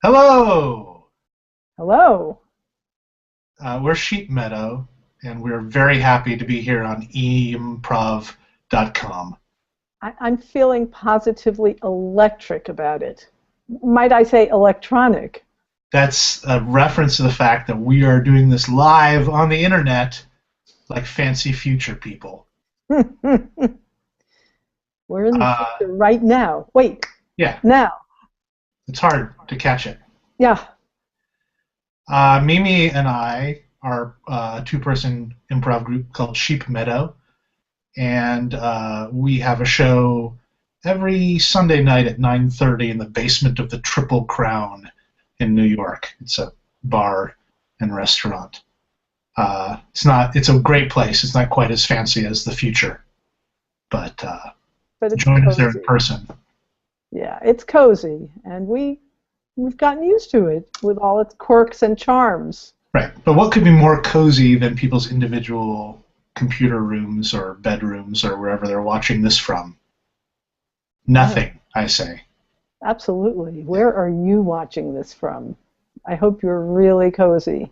Hello! Hello. We're Sheep Meadow, and we're very happy to be here on improv.com. I'm feeling positively electric about it. Might I say electronic? That's a reference to the fact that we are doing this live on the internet like fancy future people. We're in the Uh, future right now. Wait, yeah, now. it's hard to catch it. Yeah. Mimi and I are a two-person improv group called Sheep Meadow, and we have a show every Sunday night at 9:30 in the basement of the Triple Crown in New York. It's a bar and restaurant. It's a great place. It's not quite as fancy as the future, but But it's join us there in cozy. person. Yeah, it's cozy, and we've gotten used to it with all its quirks and charms. Right. But what could be more cozy than people's individual computer rooms or bedrooms or wherever they're watching this from? Yeah, Nothing, I say. absolutely. Where are you watching this from? I hope you're really cozy.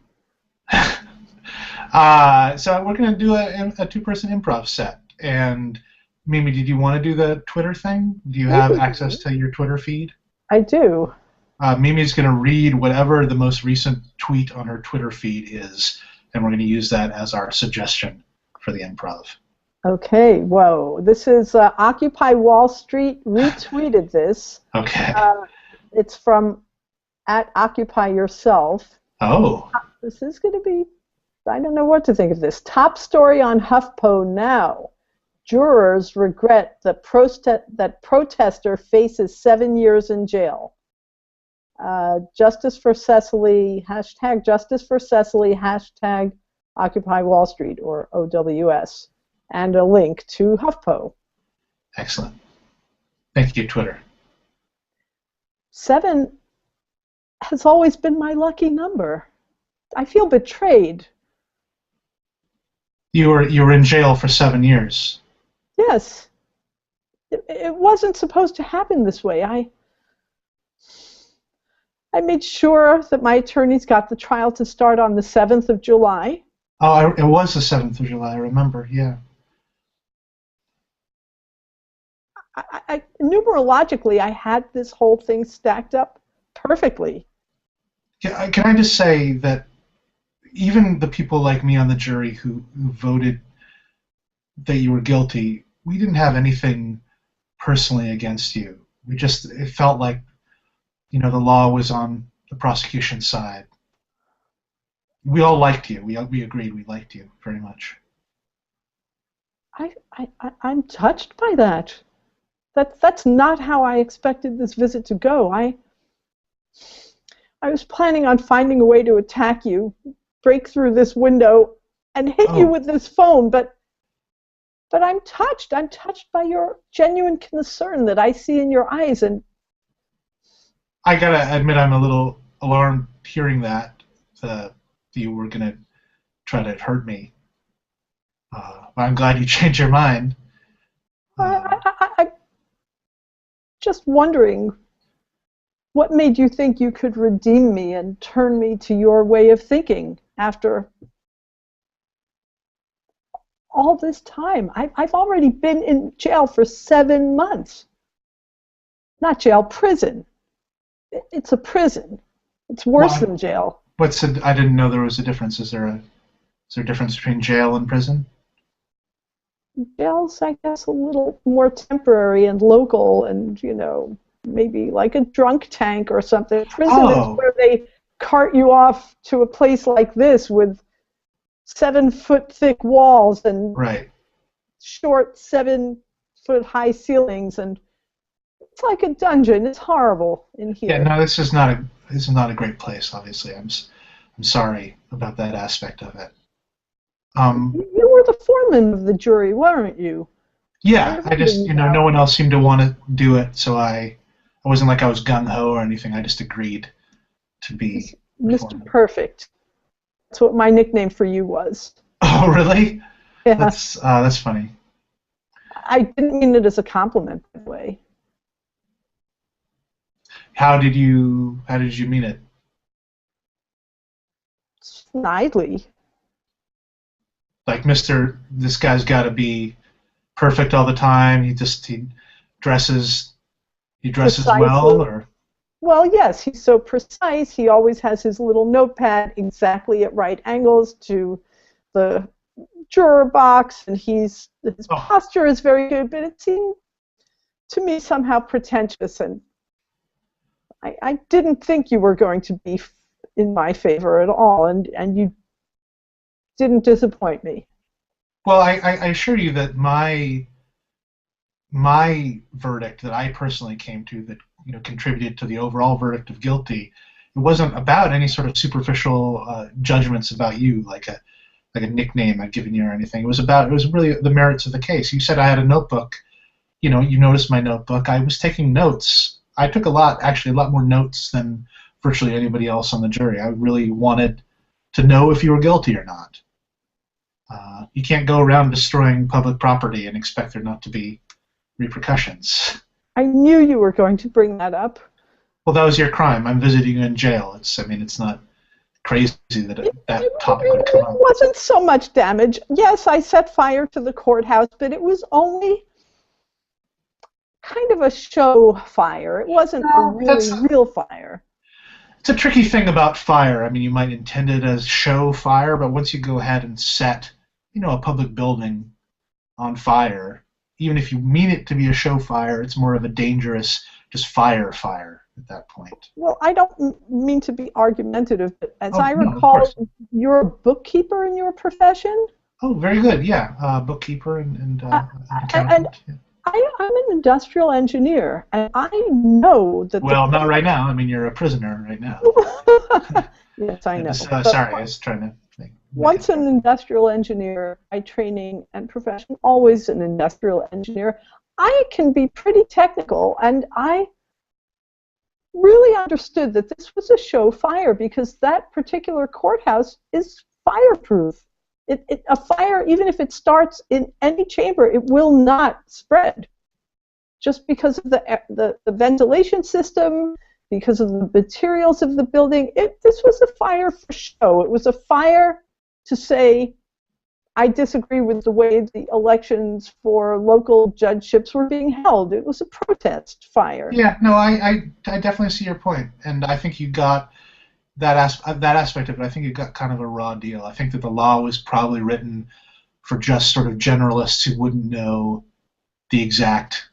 So we're going to do a two-person improv set. And Mimi, did you want to do the Twitter thing? Do you We have can access do. to your Twitter feed? I do. Mimi's going to read whatever the most recent tweet on her Twitter feed is, and we're going to use that as our suggestion for the improv. Okay, whoa. This is Occupy Wall Street retweeted this. Okay. Uh, it's from at Occupy Yourself. Oh, This is going to be, I don't know what to think of this. Top story on HuffPo now. Jurors regret that protester faces 7 years in jail. Justice for Cecily, hashtag Justice for Cecily, hashtag Occupy Wall Street, or OWS, and a link to HuffPo. excellent. Thank you, Twitter. 7 has always been my lucky number. I feel betrayed. You were in jail for 7 years. Yes, it wasn't supposed to happen this way. I made sure that my attorneys got the trial to start on the 7th of July. Oh, it was the 7th of July. I remember. Yeah. Numerologically, I had this whole thing stacked up perfectly. Can I just say that even the people like me on the jury who voted that you were guilty, we didn't have anything personally against you. It felt like, the law was on the prosecution's side. We all liked you. We agreed we liked you very much. I'm touched by that. That's not how I expected this visit to go. I was planning on finding a way to attack you, break through this window, and hit you Oh, with this phone, but I'm touched. I'm touched by your genuine concern that I see in your eyes, and I gotta admit, I'm a little alarmed hearing that you were gonna try to hurt me. But I'm glad you changed your mind. I'm just wondering what made you think you could redeem me and turn me to your way of thinking after all this time. I've already been in jail for 7 months. Not jail, prison. It's a prison. It's worse Well, than jail. I didn't know there was a difference. Is there a difference between jail and prison? Jail's, I guess, a little more temporary and local and, maybe like a drunk tank or something. Prison is Oh, where they cart you off to a place like this with 7 foot thick walls and right. short 7 foot high ceilings, and it's like a dungeon. It's horrible in Yeah, here. no, this is not a great place. Obviously, I'm sorry about that aspect of it. Um, You were the foreman of the jury, weren't you? I yeah, I remember just you now. no one else seemed to want to do it, so I wasn't like I was gung ho or anything. I just agreed to be the Mr. foreman. Perfect. That's what my nickname for you was. Oh, really? Yeah. That's funny. I didn't mean it as a compliment, by the way. How did you mean it? Snidely. Like, Mister, this guy's got to be perfect all the time. He dresses he dresses well, Precisely. or Well, yes, he's so precise. He always has his little notepad exactly at right angles to the juror box, and his oh, posture is very good, but it seemed to me somehow pretentious, and I didn't think you were going to be in my favor at all, and you didn't disappoint me. well, I assure you that my verdict that I personally came to that contributed to the overall verdict of guilty. It wasn't about any sort of superficial judgments about you, like a nickname I'd given you or anything. It was really the merits of the case. You said I had a notebook. You noticed my notebook. I was taking notes. I took actually a lot more notes than virtually anybody else on the jury. I really wanted to know if you were guilty or not. You can't go around destroying public property and expect there not to be repercussions. I knew you were going to bring that up. Well, that was your crime. I'm visiting you in jail. It's not crazy that that topic would come It up. wasn't so much damage. Yes, I set fire to the courthouse, but it was only kind of a show fire. It wasn't a Well, really real fire. it's a tricky thing about fire. I mean, you might intend it as show fire, but once you go ahead and set, a public building on fire, even if you mean it to be a show fire, it's more of a dangerous, just fire at that point. Well, I don't mean to be argumentative, but as Oh, I no, of recall, course. you're a bookkeeper in your profession. Oh, very good. Yeah, bookkeeper and Uh, an and accountant. Yeah. I'm an industrial engineer, and I know that the Well, not right now. I mean, you're a prisoner right now. yes, I know. But Sorry, I was trying to make once it. an industrial engineer by training and profession, always an industrial engineer, I can be pretty technical, and I really understood that this was a show fire because that particular courthouse is fireproof. A fire, even if it starts in any chamber, it will not spread just because of the ventilation system, because of the materials of the building. This was a fire for show. It was a fire to say, I disagree with the way the elections for local judgeships were being held. It was a protest fire. Yeah, no, I definitely see your point, and I think you got that aspect of it. I think you got kind of a raw deal. I think that the law was probably written for just sort of generalists who wouldn't know the exact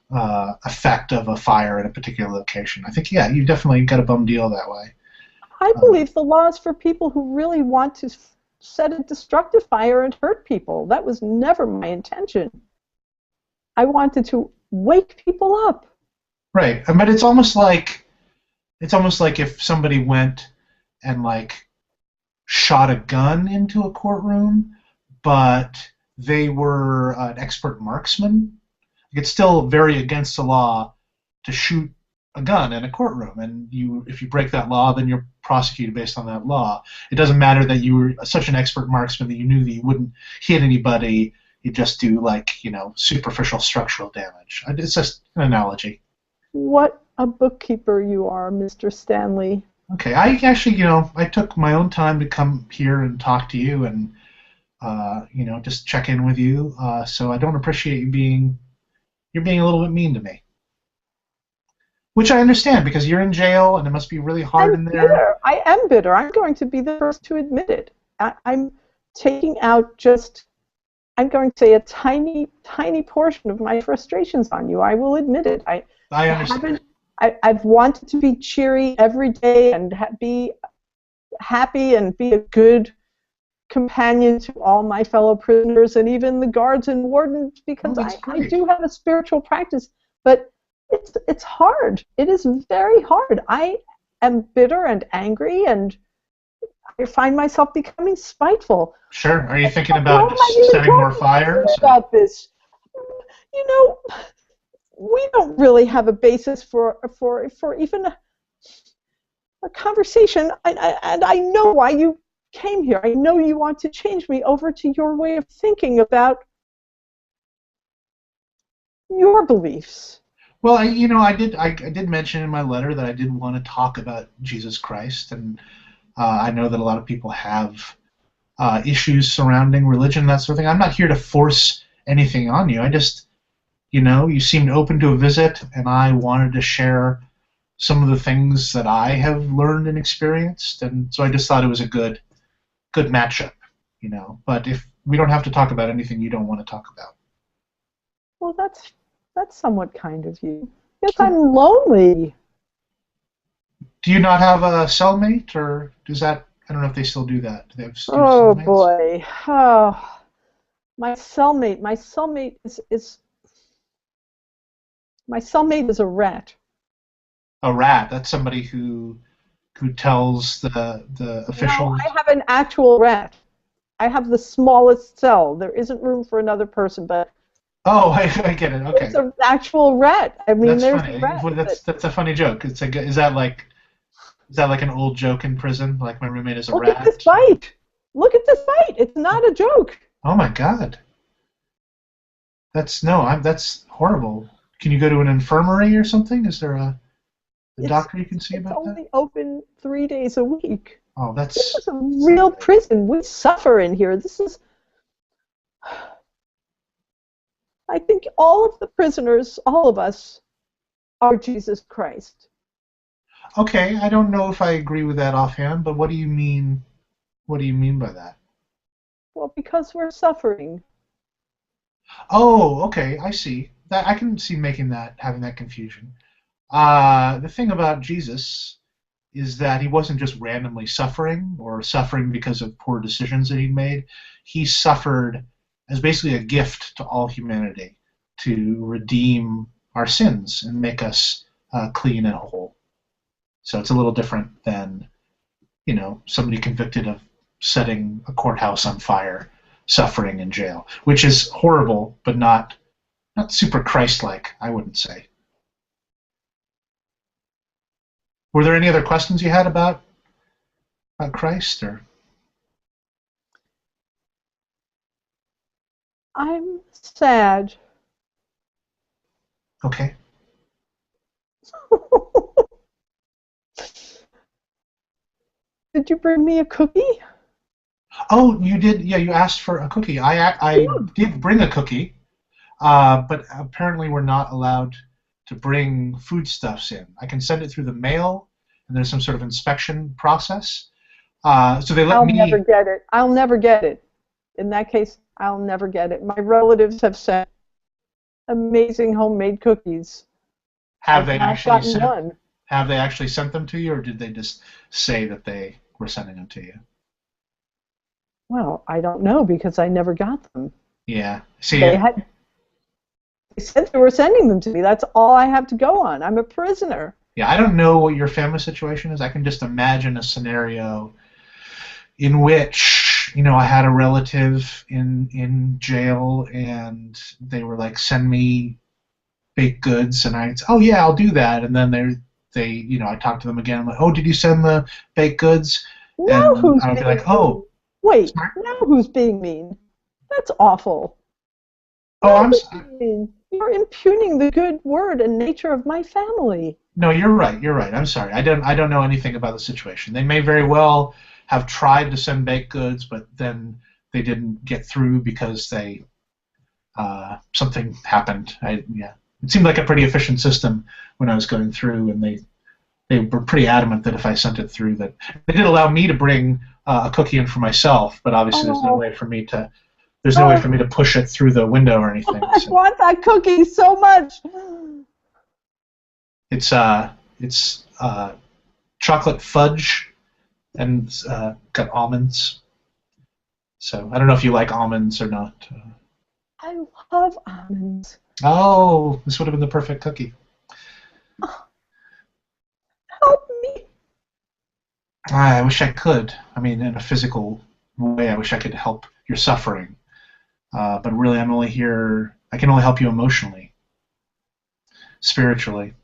effect of a fire in a particular location. I think, yeah, you definitely got a bum deal that way. I Um, believe the law is for people who really want to set a destructive fire and hurt people. That was never my intention. I wanted to wake people up. right, but it's almost like if somebody went and like shot a gun into a courtroom, but they were an expert marksman. It's still very against the law to shoot a gun in a courtroom, and if you break that law, then you're prosecuted based on that law. It doesn't matter that you were such an expert marksman that you knew that you wouldn't hit anybody. You just do superficial structural damage. It's just an analogy. What a bookkeeper you are, Mr. Stanley. Okay, I actually, I took my own time to come here and talk to you and, just check in with you. So I don't appreciate you're being a little bit mean to me, which I understand because you're in jail and it must be really hard I'm in there. bitter. I am bitter. I'm going to be the first to admit it. I'm taking out just, I'm going to say a tiny, tiny portion of my frustrations on you. I will admit it. I understand. haven't. I've wanted to be cheery every day and be happy and be a good companion to all my fellow prisoners and even the guards and wardens Oh, because that's I great. do have a spiritual practice, but it's hard. It is very hard. I am bitter and angry, and I find myself becoming spiteful. Sure. Are you thinking Why about am I just even setting more talking to you fires? about this? You know, we don't really have a basis for even a conversation, and I know why you came here. I know you want to change me over to your way of thinking about your beliefs. Well, I did mention in my letter that I did want to talk about Jesus Christ, and I know that a lot of people have issues surrounding religion, that sort of thing. I'm not here to force anything on you. I just, you seemed open to a visit, and I wanted to share some of the things that I have learned and experienced, and so I just thought it was a good matchup. But if we don't have to talk about anything you don't want to talk about. Well, that's somewhat kind of you. Yes, I'm lonely. Do you not have a cellmate, or does that? I don't know if they still do that. Do they have do Oh cellmates? boy. Oh, my cellmate. My cellmate is a rat. A rat. That's somebody who tells the No, officials. I have an actual rat. I have the smallest cell. There isn't room for another person, but Oh, I get it. there's Okay, an actual rat. I mean, that's there's a funny. rat Well, that. that's a funny joke. Is that like an old joke in prison? Like my roommate is a Look at this rat. bite. Look at this bite. It's not a joke. Oh my God, that's no. That's horrible. Can you go to an infirmary or something? Is there a It's doctor you can see it's about that? only open 3 days a week. Oh, This that's is a not real great. prison. We suffer in here. I think all of the prisoners, all of us, are Jesus Christ. Okay, I don't know if I agree with that offhand, but what do you mean? What do you mean by that? Well, because we're suffering. Oh, okay, I see. That I can see making that having that confusion. The thing about Jesus is that he wasn't just randomly suffering or suffering because of poor decisions that he'd made. He suffered as basically a gift to all humanity to redeem our sins and make us clean and whole. So it's a little different than somebody convicted of setting a courthouse on fire, suffering in jail, which is horrible, but not super Christ-like, I wouldn't say. Were there any other questions you had about Christ, or I'm sad. okay? Did you bring me a cookie? Oh, you did. Yeah, you asked for a cookie. I Yeah. did bring a cookie, but apparently we're not allowed to bring foodstuffs in. I can send it through the mail, and there's some sort of inspection process. So they let I'll never me get it. I'll never get it. In that case, I'll never get it. My relatives have sent amazing homemade cookies. have I've they not actually gotten sent one. have they actually sent them to you, or did they just say that they were sending them to you? Well, I don't know because I never got them. Yeah. See, They had they said they were sending them to me. That's all I have to go on. I'm a prisoner. yeah, I don't know what your family situation is. I can just imagine a scenario in which I had a relative in jail, and they were like, send me baked goods, and oh yeah, I'll do that, and then I talked to them again. I'm like, oh, did you send the baked goods? Now And who's I would be like, being mean? oh, Wait, sorry? now who's being mean? That's awful. Oh, Now who's being mean? You're impugning the good word and nature of my family. no, you're right. You're right. I'm sorry. I don't know anything about the situation. They may very well have tried to send baked goods, but then they didn't get through because something happened. Yeah, it seemed like a pretty efficient system when I was going through, and they were pretty adamant that if I sent it through, that they did allow me to bring a cookie in for myself, but obviously Oh, there's no way oh, for me to push it through the window or anything. I So want that cookie so much. it's chocolate fudge and got almonds. So I don't know if you like almonds or not. I love almonds. Oh, this would have been the perfect cookie. Oh, help me. I wish I could. I mean, in a physical way, I wish I could help your suffering. But really, I'm only here. I can only help you emotionally, spiritually.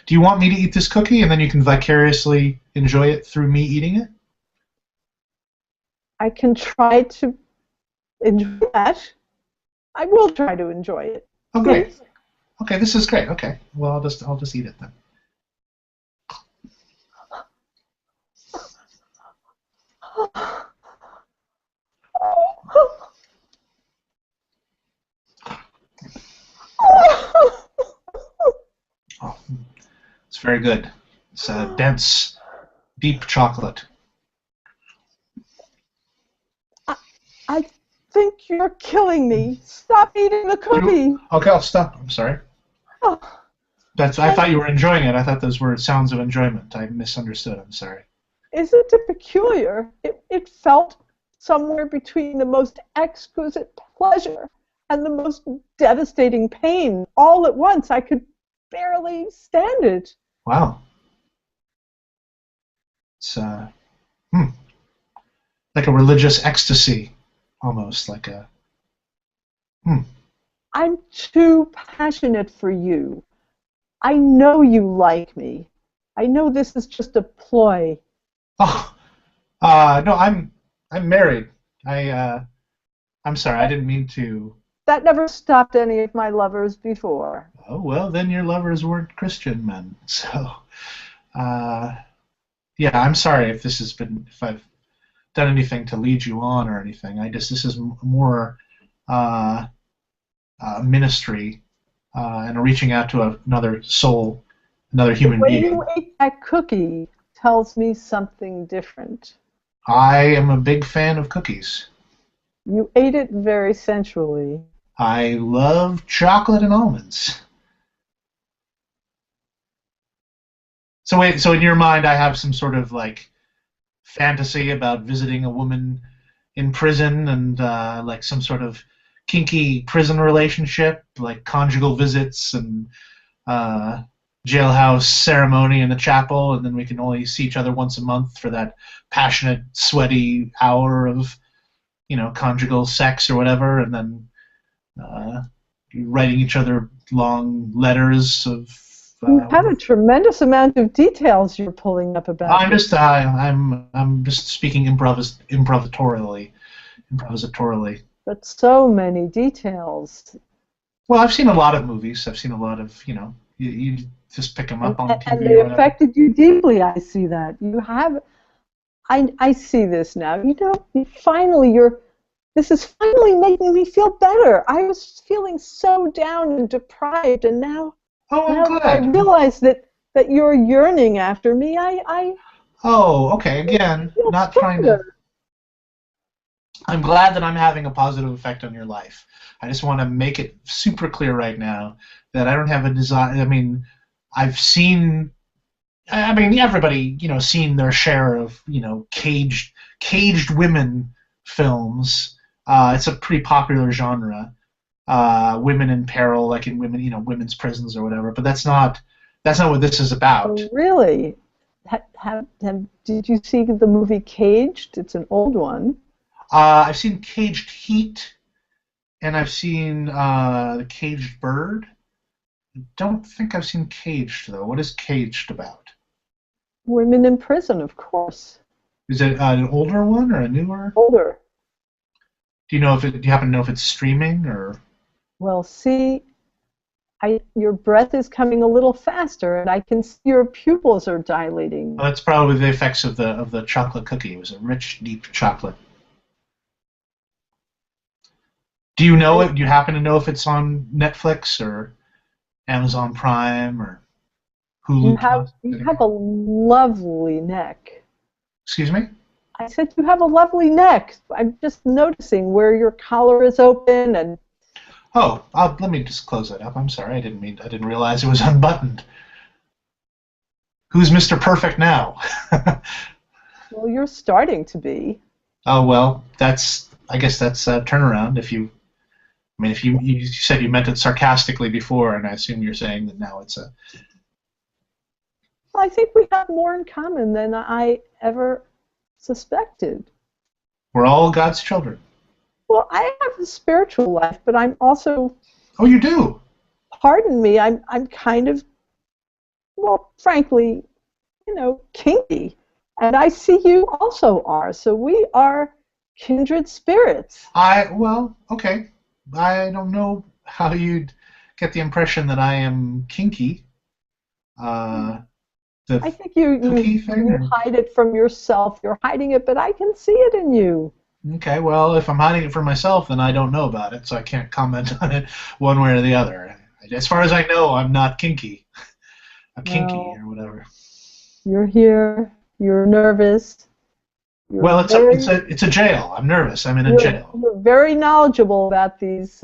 Do you want me to eat this cookie and then you can vicariously enjoy it through me eating it? I can try to enjoy that. I will try to enjoy it. Oh, great. Please. Okay, this is great. Okay, well, I'll just eat it then. Oh, it's very good. It's a dense, deep chocolate. I think you're killing me. Stop eating the cookie. Okay, I'll stop. I'm sorry. Oh, I thought you were enjoying it. I thought those were sounds of enjoyment. I misunderstood. I'm sorry. isn't it peculiar? It felt somewhere between the most exquisite pleasure and the most devastating pain all at once. I could barely stand it. Wow. It's hmm, like a religious ecstasy, almost like a. Hmm. I'm too passionate for you. I know you like me. I know this is just a ploy. Oh, no, I'm married. I'm sorry. I didn't mean to. That never stopped any of my lovers before. Oh well, then your lovers weren't Christian men. So, uh, yeah, I'm sorry if I've done anything to lead you on or anything. This is more uh, ministry and a reaching out to another soul, another The human way being. you ate that cookie tells me something different. I am a big fan of cookies. You ate it very sensually. I love chocolate and almonds. So wait, so in your mind, I have some sort of like fantasy about visiting a woman in prison and like some sort of kinky prison relationship, like conjugal visits and uh, jailhouse ceremony in the chapel, and then we can only see each other once a month for that passionate, sweaty hour of conjugal sex or whatever, and then uh, writing each other long letters of. You have a tremendous amount of details you're pulling up about I'm this. just I'm just speaking improvisatorily. But so many details. Well, I've seen a lot of movies. I've seen a lot of you just pick them And, up on and TV they or whatever. affected you deeply. I see that. You have, I see this now. Finally, this is finally making me feel better. I was feeling so down and deprived, and now, Oh, I'm now that I glad. realize that you're yearning after me, I Oh, okay. Again, feel not trying to. better. I'm glad that I'm having a positive effect on your life. I just want to make it super clear right now that I don't have a desire. I mean, I've seen. I mean, everybody, seen their share of, caged women films. It's a pretty popular genre. Women in peril, like in women's prisons or whatever. But that's not what this is about. Oh, really? Did you see the movie Caged? It's an old one. I've seen Caged Heat, and I've seen The Caged Bird. I don't think I've seen Caged though. What is Caged about? Women in prison, of course. Is it an older one or a newer? Older. Do you happen to know if it's streaming or? Well, see, your breath is coming a little faster, and I can see your pupils are dilating. Well, that's probably the effects of the chocolate cookie. It was a rich, deep chocolate. Do you know it? Do you happen to know if it's on Netflix or Amazon Prime or You Hulu have Plus? you have a lovely neck. Excuse me? I said you have a lovely neck. I'm just noticing where your collar is open, and Oh, let me just close that up. I'm sorry. I didn't realize it was unbuttoned. Who's Mr. Perfect now? well, you're starting to be. Oh well, I guess that's a turnaround. If you said you meant it sarcastically before, and I assume you're saying that now it's a. I think we have more in common than I ever suspected. We're all God's children. Well, I have a spiritual life, but I'm also, Oh, you do? pardon me, I'm kind of, well, frankly, kinky. And I see you also are. So we are kindred spirits. Well, okay. I don't know how you'd get the impression that I am kinky. The I think you, cookie you, thing? you hide it from yourself. You're hiding it, but I can see it in you. Okay, well, if I'm hiding it from myself, then I don't know about it, so I can't comment on it one way or the other. As far as I know, I'm not kinky. A kinky No, or whatever. you're here. You're nervous. You're Well, very it's a jail. I'm nervous. I'm in a you're, jail. you're very knowledgeable about these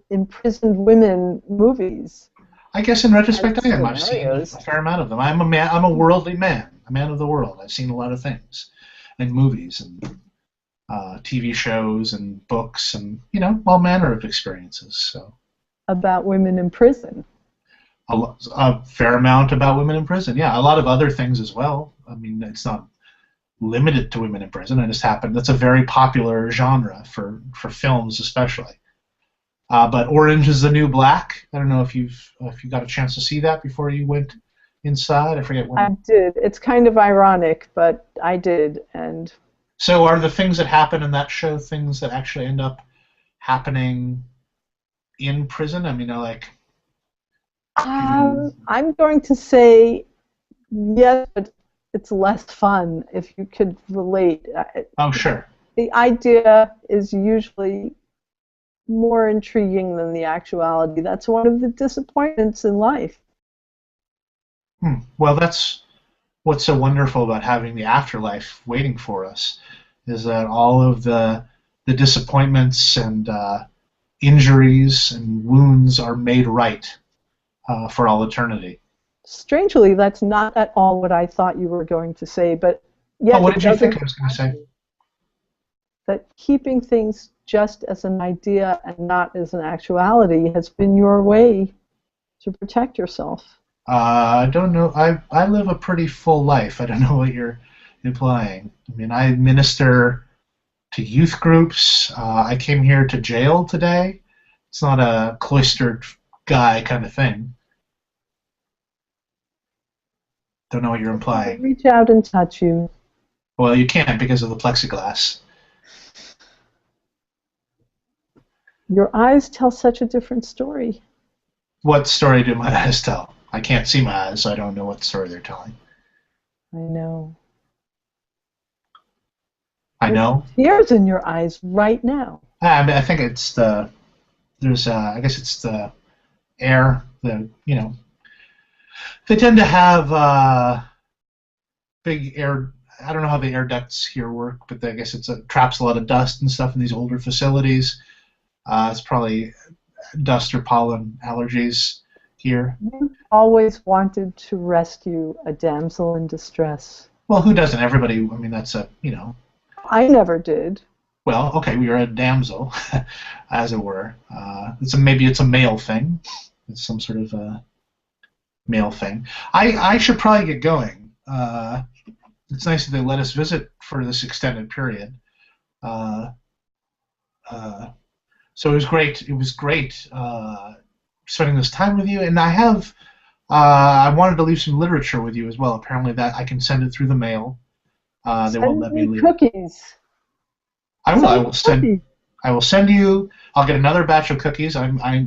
imprisoned women movies I guess in and retrospect, I am. I've seen a scenarios. fair amount of them. I'm a man. I'm a worldly man. A man of the world. I've seen a lot of things, and movies and TV shows and books and all manner of experiences. So About women in prison. a fair amount about women in prison. Yeah, a lot of other things as well. I mean, it's not limited to women in prison. It just happened. That's a very popular genre for films, especially. But Orange is the New Black. I don't know if you got a chance to see that before you went inside. I forget I when. did. It's kind of ironic, but I did. And So are the things that happen in that show things that actually end up happening in prison? I mean, like, I'm going to say yes, but it's less fun if you could relate. oh, sure. The idea is usually more intriguing than the actuality. That's one of the disappointments in life. Well, that's what's so wonderful about having the afterlife waiting for us, is that all of the disappointments and injuries and wounds are made right for all eternity. Strangely, that's not at all what I thought you were going to say, but Oh, yet what it did you think doesn't I was going to say? that keeping things just as an idea and not as an actuality has been your way to protect yourself. I don't know. I live a pretty full life. I don't know what you're implying. I mean, I minister to youth groups. I came here to jail today. It's not a cloistered guy kind of thing. Don't know what you're implying. Reach out and touch you. Well, you can't because of the plexiglass. Your eyes tell such a different story. What story do my eyes tell? I can't see my eyes, so I don't know what story they're telling. I know. I know. Tears in your eyes right now. I mean, I think it's I guess it's the air. They tend to have big air. I don't know how the air ducts here work, but I guess it traps a lot of dust and stuff in these older facilities. It's probably dust or pollen allergies here. You always wanted to rescue a damsel in distress. Well, who doesn't? Everybody. I mean, that's I never did. Well, okay, we are a damsel, as it were. Maybe it's a male thing. It's some sort of male thing. I should probably get going. It's nice that they let us visit for this extended period. So it was great. It was great spending this time with you, and I wanted to leave some literature with you as well. Apparently, that I can send it through the mail. They won't let me leave. Cookies. I will. I will send. Cookies. I will send you. I'll get another batch of cookies.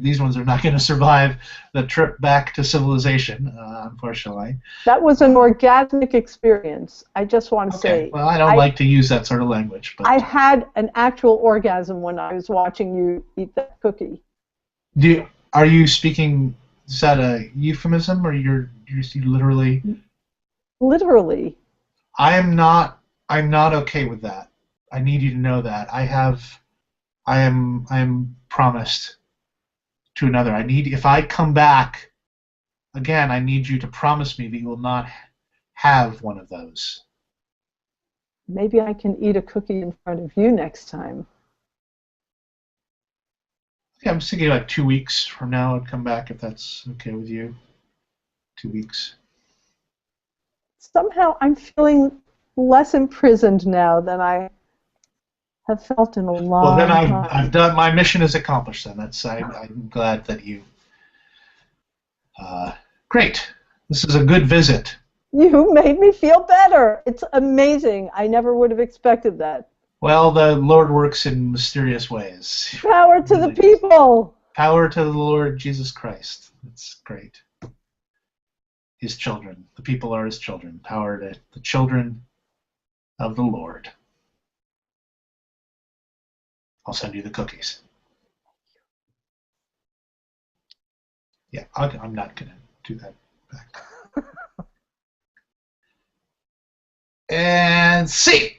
These ones are not going to survive the trip back to civilization, unfortunately. That was an orgasmic experience. I just want to say. Well, I don't like to use that sort of language. But I had an actual orgasm when I was watching you eat that cookie. Are you speaking? Is that a euphemism, or you're literally? Literally. I'm not okay with that. I need you to know that. I am promised to another. If I come back again, I need you to promise me that you will not have one of those. Maybe I can eat a cookie in front of you next time. Yeah, I'm just thinking like 2 weeks from now I'd come back if that's okay with you. 2 weeks. Somehow I'm feeling less imprisoned now than I have felt in a long time. Well, then I've done, my mission is accomplished then. I'm glad that you, great. This is a good visit. You made me feel better. It's amazing. I never would have expected that. Well, the Lord works in mysterious ways. Power to the people. Power to the Lord Jesus Christ. That's great. His children. The people are his children. Power to the children of the Lord. I'll send you the cookies. Yeah, I'm not going to do that back. And see.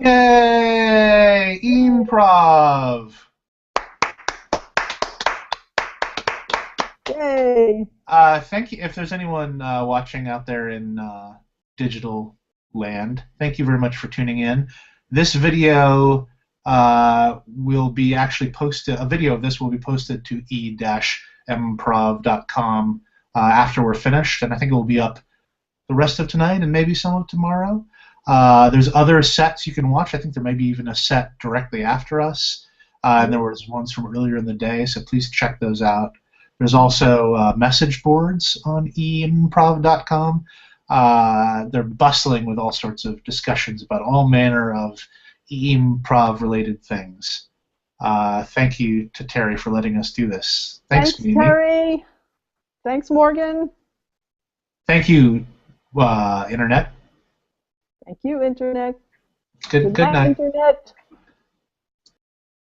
Yay! Improv. Yay! Thank you. If there's anyone watching out there in digital land, thank you very much for tuning in. This video will be actually posted. A video of this will be posted to e-improv.com after we're finished, and I think it will be up the rest of tonight and maybe some of tomorrow. There's other sets you can watch. I think there may be even a set directly after us, and there was ones from earlier in the day, so please check those out. There's also message boards on eimprov.com. They're bustling with all sorts of discussions about all manner of improv-related things. Thank you to Terry for letting us do this. Thanks, Mimi. Terry. Thanks, Morgan. Thank you, Internet. Thank you, Internet. Good night. Internet.